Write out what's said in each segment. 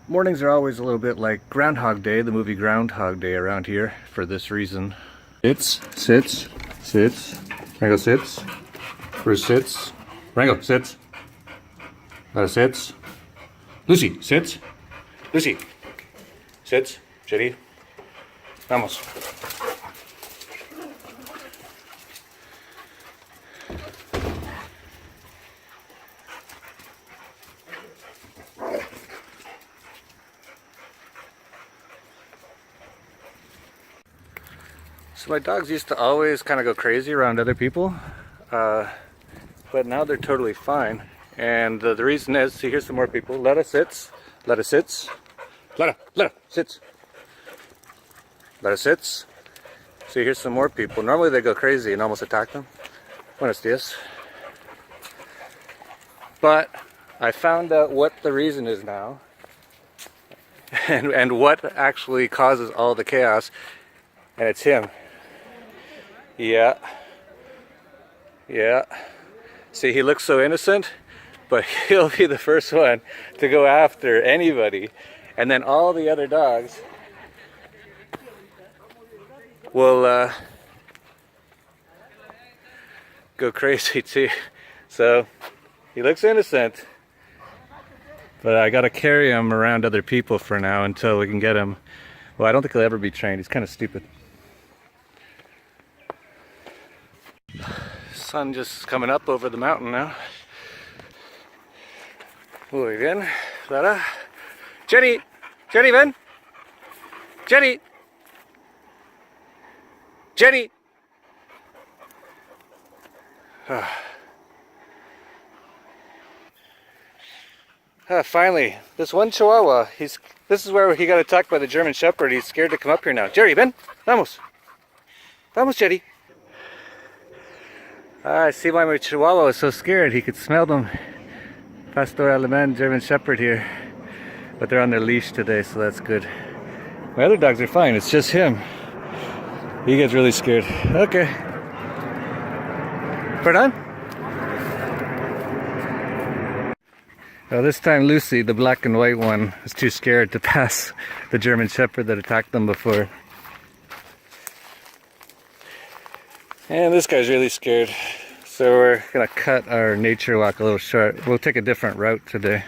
Mornings are always a little bit like Groundhog Day, the movie Groundhog Day around here, for this reason. Sits. Rango sits. Bruce sits. Rango sits. Sits. Lucy sits. Lucy sits. Jetty. Vamos. So my dogs used to always kind of go crazy around other people, but now they're totally fine. And the reason is, see, here's some more people. Letta sits. Letta sits. Letta sits. Letta sits. See, here's some more people. Normally they go crazy and almost attack them. Buenos dias. But I found out what the reason is now, and what actually causes all the chaos, and it's him. Yeah. See, he looks so innocent, but he'll be the first one to go after anybody. And then all the other dogs will go crazy too. So he looks innocent, but I gotta carry him around other people for now until we can get him. Well, I don't think he'll ever be trained. He's kind of stupid. Sun just coming up over the mountain now. Muy bien. Lara. Jenny! Jenny, ven! Jenny! Jenny! Finally, this one Chihuahua, this is where he got attacked by the German Shepherd. He's scared to come up here now. Jerry, ven! Vamos! Vamos, Jerry! I see why my Chihuahua was so scared. He could smell them. Pastor Alemán, German Shepherd here. But they're on their leash today, so that's good. My other dogs are fine. It's just him. He gets really scared. Okay. Pardon? Well, this time Lucy, the black and white one, was too scared to pass the German Shepherd that attacked them before. And this guy's really scared, so we're gonna cut our nature walk a little short. We'll take a different route today.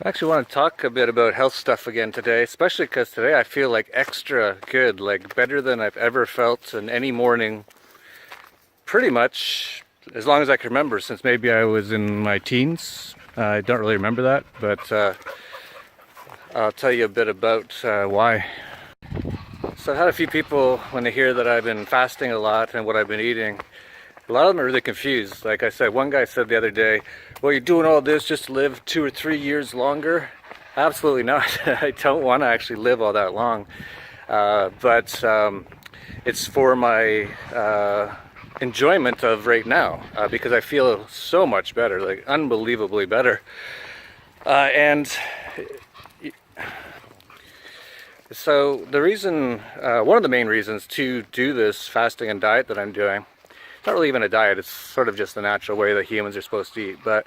I actually want to talk a bit about health stuff again today, especially because today I feel like extra good, like better than I've ever felt in any morning, pretty much as long as I can remember, since maybe I was in my teens. I don't really remember that, but I'll tell you a bit about why. So I've had a few people, when they hear that I've been fasting a lot and what I've been eating, a lot of them are really confused. Like I said, one guy said the other day, well, you're doing all this just to live 2 or 3 years longer? Absolutely not. I don't want to actually live all that long. But it's for my enjoyment of right now, because I feel so much better, like unbelievably better. So the reason, one of the main reasons to do this fasting and diet that I'm doing, it's not really even a diet, it's sort of just the natural way that humans are supposed to eat, but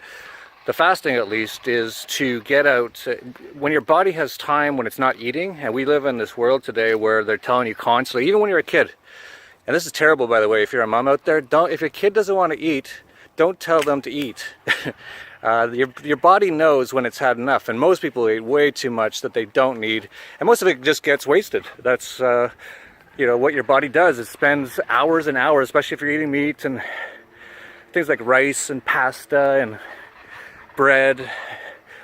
the fasting at least is to get out, when your body has time when it's not eating, and we live in this world today where they're telling you constantly, even when you're a kid, and this is terrible by the way, if you're a mom out there, if your kid doesn't want to eat, don't tell them to eat. Your body knows when it's had enough, and most people eat way too much that they don't need, and most of it just gets wasted. That's what your body does. It spends hours and hours, especially if you're eating meat and things like rice and pasta and bread.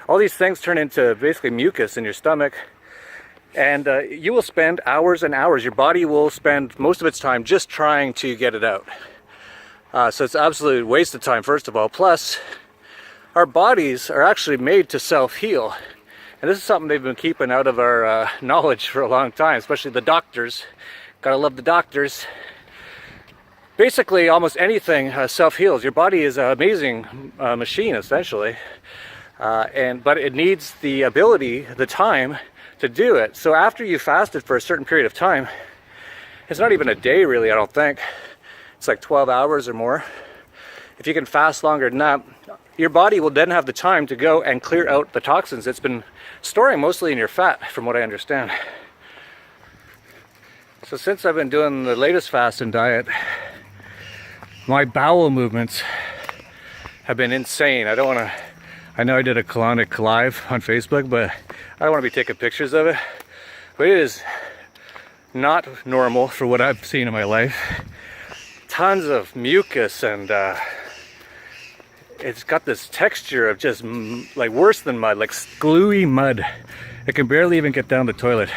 All these things turn into basically mucus in your stomach, and you will spend hours and hours. Your body will spend most of its time just trying to get it out. So it's absolute waste of time, first of all. Plus, our bodies are actually made to self-heal. And this is something they've been keeping out of our knowledge for a long time, especially the doctors. Gotta love the doctors. Basically, almost anything self-heals. Your body is an amazing machine, essentially. But it needs the ability, the time, to do it. So after you fasted for a certain period of time, it's not even a day really, I don't think. It's like 12 hours or more. If you can fast longer than that, your body will then have the time to go and clear out the toxins it's been storing mostly in your fat, from what I understand. So since I've been doing the latest fast and diet, my bowel movements have been insane. I know I did a colonic live on Facebook, but I don't want to be taking pictures of it. But it is not normal for what I've seen in my life. Tons of mucus, and it's got this texture of just like worse than mud, like gluey mud. It can barely even get down the toilet.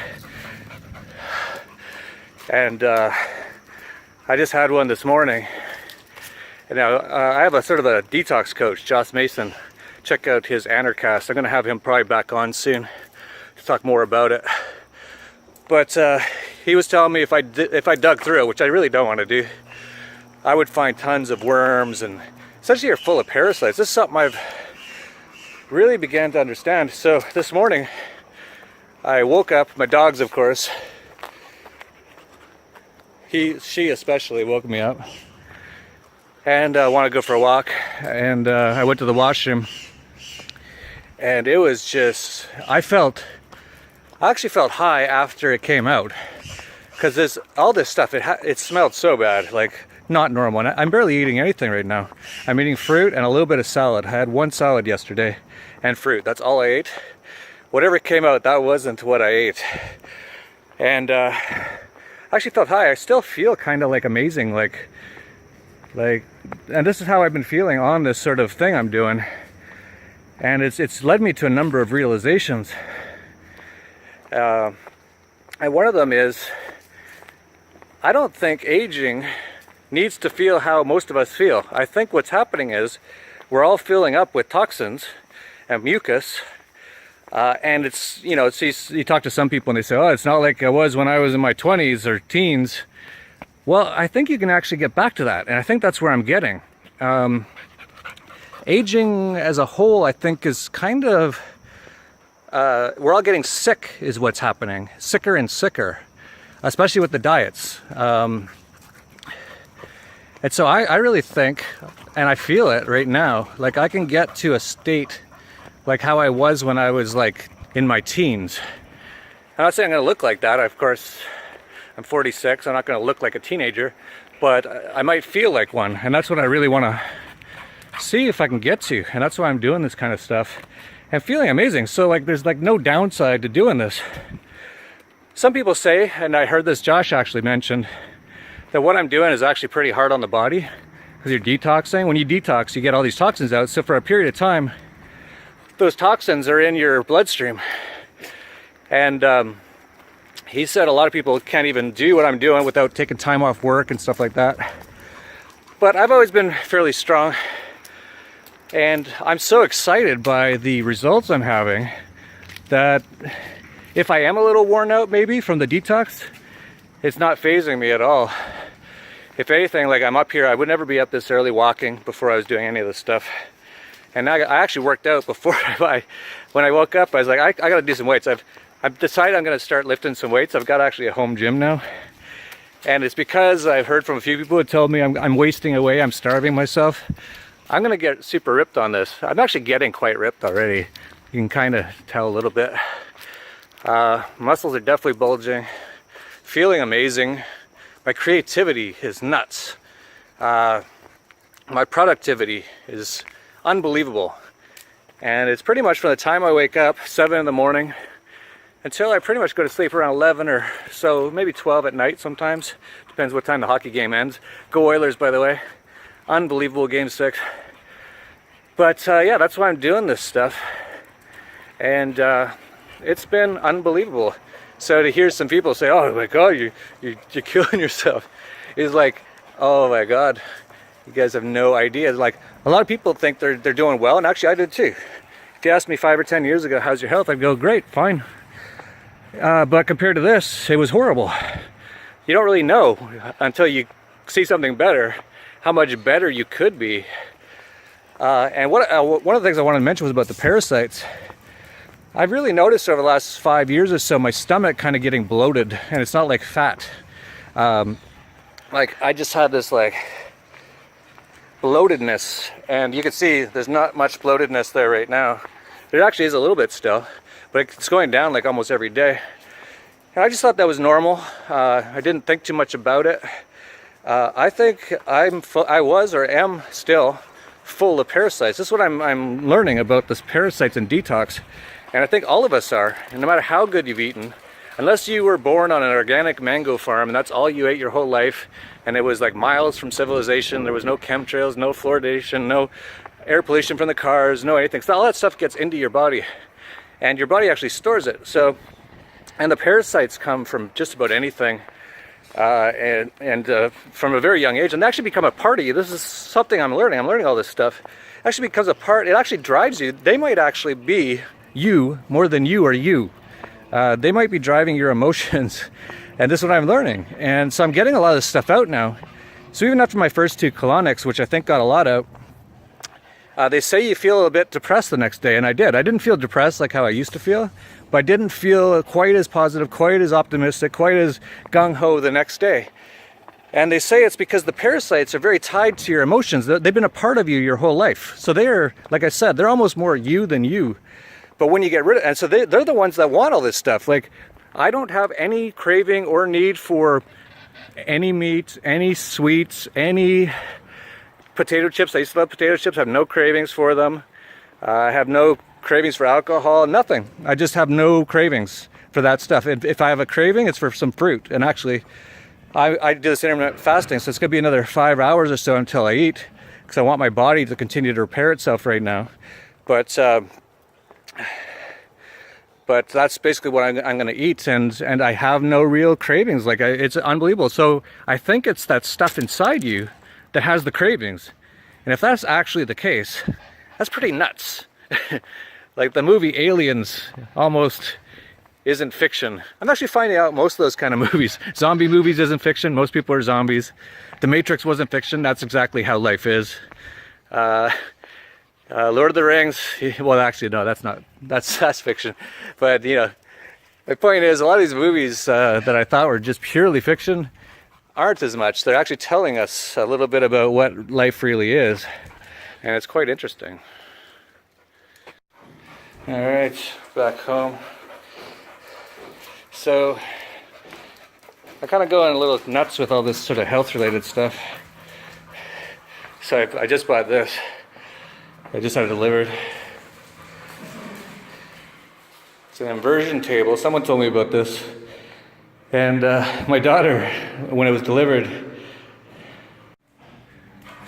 And I just had one this morning. And now I have a sort of a detox coach, Joss Mason. Check out his Anarchast. I'm going to have him probably back on soon to talk more about it. But he was telling me if I dug through it, which I really don't want to do, I would find tons of worms, and essentially you're full of parasites. This is something I've really began to understand. So this morning I woke up, my dogs of course, she especially woke me up, and I want to go for a walk, and I went to the washroom, and it was just, I actually felt high after it came out, because there's all this stuff, it smelled so bad, like not normal. And I'm barely eating anything right now. I'm eating fruit and a little bit of salad. I had one salad yesterday and fruit. That's all I ate. Whatever came out, that wasn't what I ate. And I actually felt high. I still feel kind of like amazing, like, and this is how I've been feeling on this sort of thing I'm doing. And it's led me to a number of realizations. And one of them is, I don't think aging needs to feel how most of us feel. I think what's happening is we're all filling up with toxins and mucus, and it's, you know, you talk to some people and they say, oh, it's not like I was when I was in my 20s or teens. Well, I think you can actually get back to that, and I think that's where I'm getting. Aging as a whole, I think, is kind of, we're all getting sick is what's happening. Sicker and sicker, especially with the diets. And so I really think, and I feel it right now, like I can get to a state like how I was when I was like in my teens. I'm not saying I'm going to look like that. Of course, I'm 46. I'm not going to look like a teenager, but I might feel like one. And that's what I really want to see if I can get to. And that's why I'm doing this kind of stuff and feeling amazing. So like there's like no downside to doing this. Some people say, and I heard this Josh actually mentioned, that what I'm doing is actually pretty hard on the body because you're detoxing. When you detox, you get all these toxins out. So for a period of time, those toxins are in your bloodstream. And he said a lot of people can't even do what I'm doing without taking time off work and stuff like that. But I've always been fairly strong. And I'm so excited by the results I'm having that if I am a little worn out maybe from the detox, it's not phasing me at all. If anything, like I'm up here, I would never be up this early walking before I was doing any of this stuff. And I actually worked out before when I woke up. I was like, I got to do some weights. I've decided I'm going to start lifting some weights. I've got actually a home gym now. And it's because I've heard from a few people who told me I'm wasting away, I'm starving myself. I'm going to get super ripped on this. I'm actually getting quite ripped already. You can kind of tell a little bit. Muscles are definitely bulging. Feeling amazing. My creativity is nuts. My productivity is unbelievable. And it's pretty much from the time I wake up, 7 in the morning, until I pretty much go to sleep around 11 or so, maybe 12 at night sometimes. Depends what time the hockey game ends. Go Oilers, by the way. Unbelievable Game 6. But yeah, that's why I'm doing this stuff. And it's been unbelievable. So to hear some people say, oh my God, you're killing yourself, is like, oh my God, you guys have no idea. Like, a lot of people think they're doing well, and actually I did too. If you asked me 5 or 10 years ago, how's your health? I'd go, great, fine. But compared to this, it was horrible. You don't really know until you see something better, how much better you could be. And one of the things I wanted to mention was about the parasites. I've really noticed over the last 5 years or so, my stomach kind of getting bloated, and it's not like fat. Like I just had this like bloatedness, and you can see there's not much bloatedness there right now. There actually is a little bit still, but it's going down like almost every day. And I just thought that was normal. I didn't think too much about it. I think I was or am still full of parasites. This is what I'm learning about this parasites and detox, and I think all of us are. And no matter how good you've eaten, unless you were born on an organic mango farm and that's all you ate your whole life, and it was like miles from civilization, there was no chemtrails, no fluoridation, no air pollution from the cars, no anything. So all that stuff gets into your body, and your body actually stores it. So, and the parasites come from just about anything, and from a very young age, and they actually become a part of you. This is something I'm learning. I'm learning all this stuff. It actually becomes a part. It actually drives you. They might actually be you more than you are you. They might be driving your emotions, and this is what I'm learning. And so I'm getting a lot of this stuff out now. So even after my first 2 colonics, which I think got a lot out, they say you feel a bit depressed the next day, and I did. I didn't feel depressed like how I used to feel, but I didn't feel quite as positive, quite as optimistic, quite as gung-ho the next day. And they say it's because the parasites are very tied to your emotions. They've been a part of you your whole life. So they're, like I said, they're almost more you than you. But when you get rid of it, and so they're the ones that want all this stuff. Like, I don't have any craving or need for any meat, any sweets, any potato chips. I used to love potato chips. I have no cravings for them. I have no cravings for alcohol, nothing. I just have no cravings for that stuff. If I have a craving, it's for some fruit. And actually, I do this intermittent fasting, so it's going to be another 5 hours or so until I eat, because I want my body to continue to repair itself right now. But that's basically what I'm going to eat, and I have no real cravings. Like, it's unbelievable. So I think it's that stuff inside you that has the cravings. And if that's actually the case, that's pretty nuts. Like, the movie Aliens almost isn't fiction. I'm actually finding out most of those kind of movies. Zombie movies isn't fiction. Most people are zombies. The Matrix wasn't fiction. That's exactly how life is. Lord of the Rings, well, actually, no, that's fiction. But, you know, my point is, a lot of these movies that I thought were just purely fiction aren't as much. They're actually telling us a little bit about what life really is, and it's quite interesting. All right, back home. So I kind of going a little nuts with all this sort of health-related stuff. So I just bought this. I just had it delivered. It's an inversion table. Someone told me about this. And my daughter, when it was delivered,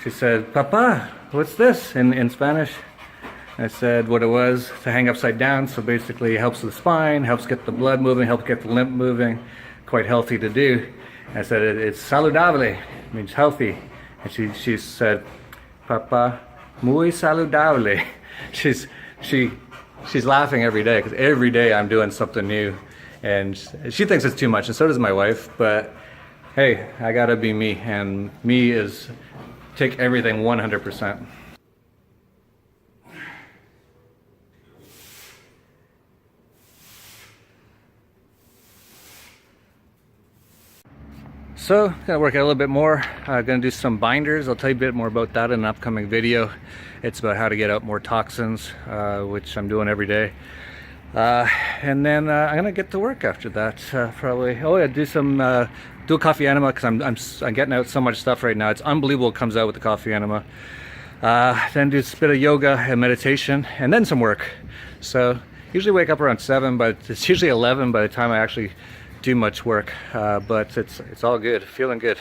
she said, "Papa, what's this?" in Spanish. I said what it was, to hang upside down. So basically it helps the spine, helps get the blood moving, helps get the lymph moving. Quite healthy to do. I said it's saludable, means healthy. And she said, "Papa, muy saludable." She's laughing every day, because every day I'm doing something new, and she thinks it's too much, and so does my wife. But hey, I gotta be me, and me is take everything 100%. So, gonna work out a little bit more. Gonna do some binders. I'll tell you a bit more about that in an upcoming video. It's about how to get out more toxins, which I'm doing every day. And then I'm gonna get to work after that. Probably. Oh yeah, do a coffee enema, because I'm getting out so much stuff right now. It's unbelievable what comes out with the coffee enema. Then do a bit of yoga and meditation, and then some work. So usually wake up around 7, but it's usually 11 by the time I actually do much work, but it's all good, feeling good.